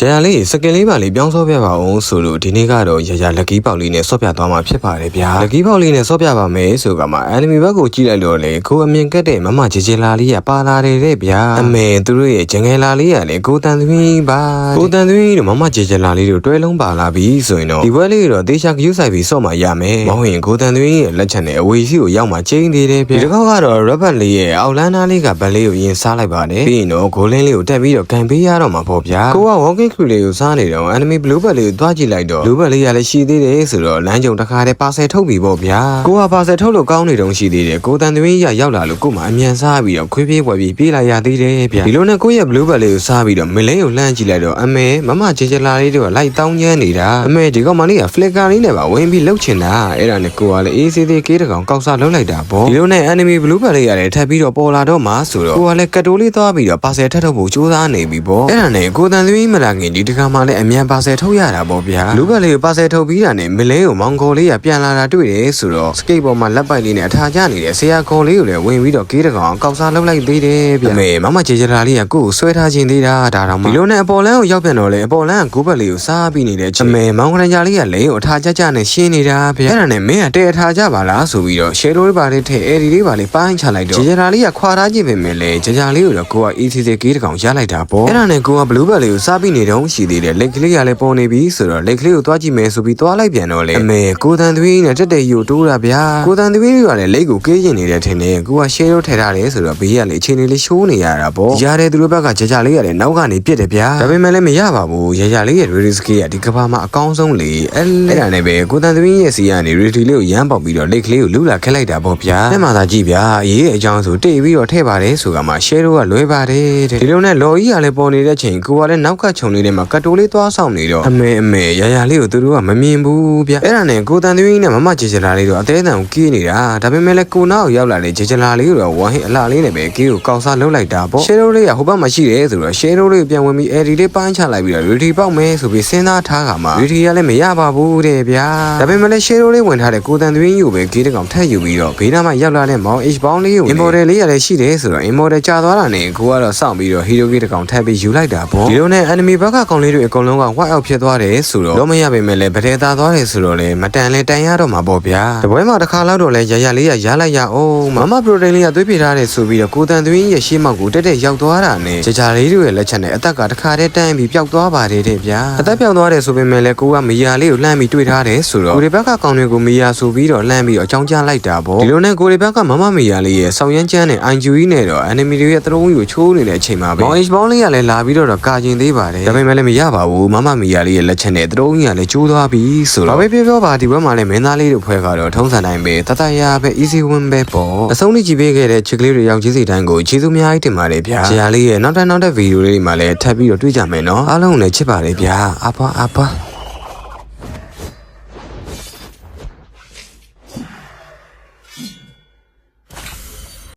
ဂျာယာလေးစကင်လေးပါလေးပြောင်းစောပြပါအောင်ဆိုလို့ဒီနေ့ကတော့ရရလက်ကြီးပေါက်လေးနဲ့စောပြသွားမှာဖြစ်ပါတယ်ဗျာလက်ကြီးပေါက်လေးနဲ့စောပြပါမယ်ဆိုကမှအန်နီမီဘက်ကိုကြည့်လိုက်တော့လေကိုအမြင်ကက်တဲ့မမဂျေဂျေလာလေးကပါလာတယ်တဲ့ဗျာအမေသူတို့ရဲ့ဂျငယ်လာလေးကလေကိုတန်သွင်းပါကိုတန်သွင်းတို့မမဂျေဂျေလာလေးတို့တွဲလုံးပါလာပြီဆိုရင်တော့ဒီဘက်လေးတော့တေချာကယူဆိုင်ပြီးစော့မှရမယ်မဟုတ်ရင်ကိုတန်သွင်းရဲ့လက်ချက်နဲ့အဝေးစီကိုရောက်မှချင်းသေးတယ်ဗျာဒီတစ်ခေါက်ကတော့ရက်ဘတ်လေးရဲ့အောက်လန်းသားလေးကဘက်လေးကိုရင်စားလိုက်ပါတယ်ပြီးရင်တော့ဂိုလင်းလေးကိုတက်ပြီးတော့ကန်ပေးရတော့မှာပေါ့ဗျာကိုက walking crew လေးကိုစားနေတော့ enemy blue ball လေးကိုတွားကြည့်လိုက်တော့ blue ball လေးရလည်းရှိသေးတယ်ဆိုတော့လမ်းကြုံတစ်ခါတည်းပါဆယ်ထုတ်ပြီပေါ့ဗျာကိုကပါဆယ်ထုတ်လို့ကောင်းနေတုံးရှိသေးတယ်ကိုတန်သွင်းရရောက်လာလို့ကို့မှာအမြန်စားပြီးတော့ခွေးပြေးပွဲပြီးပြေးလာရသေးတယ်ဗျာဒီလိုနဲ့ကိုရဲ့ blue ball လေးကိုစားပြီးတော့မလင်းကိုလှမ်းကြည့်လိုက်တော့အမေမမဂျေဂျလာလေးတို့ကလိုက်တောင်းကျန်းနေတာအမေဒီကောင်မလေးက flicker လေးနဲ့ပါဝင်ပြီးလှုပ်ချင်တာအဲ့ဒါနဲ့ကိုကလည်းအေးသေးသေးကေးတကောင်ကောက်စားလှုပ်လိုက်တာပေါ့ဒီလိုနဲ့ enemy blue ball လေးရတယ်ထပ်ပြီးတော့ပေါ်လာတော့မှဆိုတော့ကိုကလည်းကတ်တိုးလေးသွားပြီးတော့ပါဆယ်ထပ်ထုတ်ဖို့ကြိုးစားနေပြီပေါ့အဲ့ဒါနဲ့ကိုတန်သွင်းမလာခင်ဒီတခါမှလည်းအမြန်ပါဆယ်ထုတ်ရတာပေါ့ဗျာလူဘက်လေးကိုပါဆယ်ထုတ်ပြီးတာနဲ့မလင်းကိုမောင်ကိုလေးကပြန်လာတာတွေ့တယ်ဆိုတော့စကိတ်ပေါ်မှာလက်ပိုက်လေးနဲ့အထာကျနေတဲ့ဆရာကော်လေးကိုလည်းဝင်ပြီးတော့ကေးတကောင်ကောက်စားလှုပ်လိုက်သေးတယ်ဗျာအမေမမဂျေဂျလာလေးကကို့ကိုဆွဲထားခြင်းသေးတာဒါတော့မှဒီလိုနဲ့အပေါ်လန်းကိုရောက်ပြန်တော့လေအပေါ်လန်းကကိုးဘက်လေးကိုစားပြီးနေတဲ့အမေမောင်ခရကြလေးကလည်းကိုအထာကျနဲ့ရှင်းနေတာဗျာအဲ့ဒါနဲ့မင်းကတဲအထာကျပါလားဆိုပြီးတော့ရှယ်လိုလေးပါလေးထည့်အဲဒီလေးပါလေးပိုင်းချလိုက်တော့ဂျေဂျလာလေးကခွာထားခြင်းပဲမယ်လေဂျေဂျလာလေးကိုတော့ကိုက ECC ကေးတကောင်ရလိုက်တာပေါ့အဲ့ဒါနဲ့ကိုကဘလူးဘက်လေးကိုစားပြီးနေတော့ရှိသေးတယ်လက်ကလေးကလည်းပေါ်နေပြီဆိုတော့လက်ကလေးကိုသွားကြည့်မယ်ဆိုပြီးသွားလိုက်ပြန်တော့လေအမေကိုတန်သွေးနဲ့တက်တဲ့ယူတိုးတာဗျာကိုတန်သွေးကလည်းလက်ကိုကေးရင်နေတဲ့ထင်တယ်ကိုကရှဲလို့ထည့်ထားတယ်ဆိုတော့ဘေးကလည်းအချိန်လေးရှိုးနေရတာပေါ့ရတဲ့သူတို့ဘက်ကကြာကြာလေးကလည်းနောက်ကနေပြစ်တယ်ဗျာဒါပေမဲ့လည်းမရပါဘူးရရလေးရဲ့ ready skill ကဒီကဘာမှာအကောင်းဆုံးလေအဲ့ဒါနဲ့ပဲကိုတန်သွေးရဲ့စီကနေ ready လေးကိုရမ်းပေါက်ပြီးတော့လက်ကလေးကိုလူလာခက်လိုက်တာပေါ့ဗျာအဲ့မှာသာကြည့်ဗျာအေးအကြောင်းဆိုတိတ်ပြီးတော့ထည့်ပါတယ်ဆိုကမှရှဲတို့ကလွဲပါတယ်တဲ့ဒီလိုနဲ့လော်ကြီးကလည်းပေါ်နေတဲ့ချိန်ကိုကလည်းနောက်ကခြုံနေတဲ့မှာကတ်တိုးလေးသွားဆောင်နေတော့အမေရရလေးကိုသူတို့ကမမြင်ဘူးဗျအဲ့ဒါနဲ့ကိုတန်သွင်းနဲ့မမဂျေဂျလာလေးတို့အသေးအံကိုကီးနေတာဒါပေမဲ့လည်းကိုနာကိုရောက်လာတဲ့ဂျေဂျလာလေးတို့ကဝမ်ဟိအလှလေးနဲ့ပဲကီးကိုကောက်စားလှုပ်လိုက်တာပေါ့ရှဲရိုးလေးကဟိုဘက်မှာရှိတယ်ဆိုတော့ရှဲရိုးလေးကိုပြန်ဝင်ပြီးအဲဒီလေးပိုင်းချလိုက်ပြီးတော့ရီတီပေါက်မယ်ဆိုပြီးစဉ်းစားထားကမှရီတီကလည်းမရပါဘူးတဲ့ဗျာဒါပေမဲ့လည်းရှဲရိုးလေးဝင်ထားတဲ့ကိုတန်သွင်းကြီးကိုပဲကီးတကောင်ထက်ယူပြီးတော့ဘေးနားမှာရောက်လာတဲ့မောင် H ပေါင်းလေးကို immortal လေးကလည်းရှိတယ်ဆိုတော့ immortal ကြာသွားတာနဲ့ကိုကတော့စောင့်ပြီးတော့ hero ကြီးတကောင်ထပ်ပြီးယူလိုက်တာပေါ့ဒီလိုနဲ့ enemy ဘက်ကကောင်လေးတွေအကုန်လုံးက white out ဖြစ်သွားတယ်ဆိုတော့တော့မရပေမဲ့လည်းဗဒေတာသွားတယ်ဆိုတော့လေမတန်လဲတန်ရတော့မှာပေါ့ဗျာတပွဲမှာတစ်ခါလောက်တော့လဲရရလေးရလိုက်ရအောင်မမ protein လေးကသွေးပြထားတယ်ဆိုပြီးတော့ကိုတန်သွင်းရဲ့ရှေ့မောက်ကိုတက်တက်ရောက်သွားတာနဲ့ကြာလေးတွေရဲ့လက်ချက်နဲ့အသက်ကတစ်ခါတည်းတန်းပြီးပျောက်သွားပါတယ်တဲ့ဗျာအသက်ပျောက်သွားတယ်ဆိုပေမဲ့လည်းကိုကမီယာလေးကိုလှမ်းပြီးတွေ့ထားတယ်ဆိုတော့ကိုရီဘက်ကကောင်တွေကိုမီယာဆိုပြီးတော့လှမ်းပြီးတော့အကြောင်းကြားလိုက်တာပေါ့ဒီလိုနဲ့ကိုရီဘက်ကမမမီယာလေးရဲ့ဆောက်ရမ်းချမ်းနဲ့ IGE နဲ့တော့ enemy တွေရဲ့သရုံးကြီးကိုချိုးနေတဲ့အချိန်မှာပဲမောင် H ပေါင်းလေးကလည်းလာပြီးတော့ကာကျင်သေးပါတယ်ဒါပေမဲ့လည်းမရပါဘူးမမမီယာလေးရဲ့လက်ချက်နဲ့သရုံးကြီးကလည်းကျိုးသွားပြီဆိုတော့ဘာပဲပြောပါဒီဘက်မှာလည်းမင်းသားလေးတို့ဖွဲ့ကတော့ထုံးစံတိုင်းပဲတတရပဲ easy win ပဲပေါ့အဆုံးထိကြည့်ပေးခဲ့တဲ့ချစ်ကလေးတွေရောက်ကြီးစီတိုင်းကိုကျေးဇူးများကြီးတင်ပါတယ်ဗျာဂျာလေးရဲ့နောက်တဲ့ဗီဒီယိုလေးတွေမှာလည်းထပ်ပြီးတော့တွေ့ကြမယ်နော်အားလုံးလည်းချစ်ပါတယ်ဗျာအပွား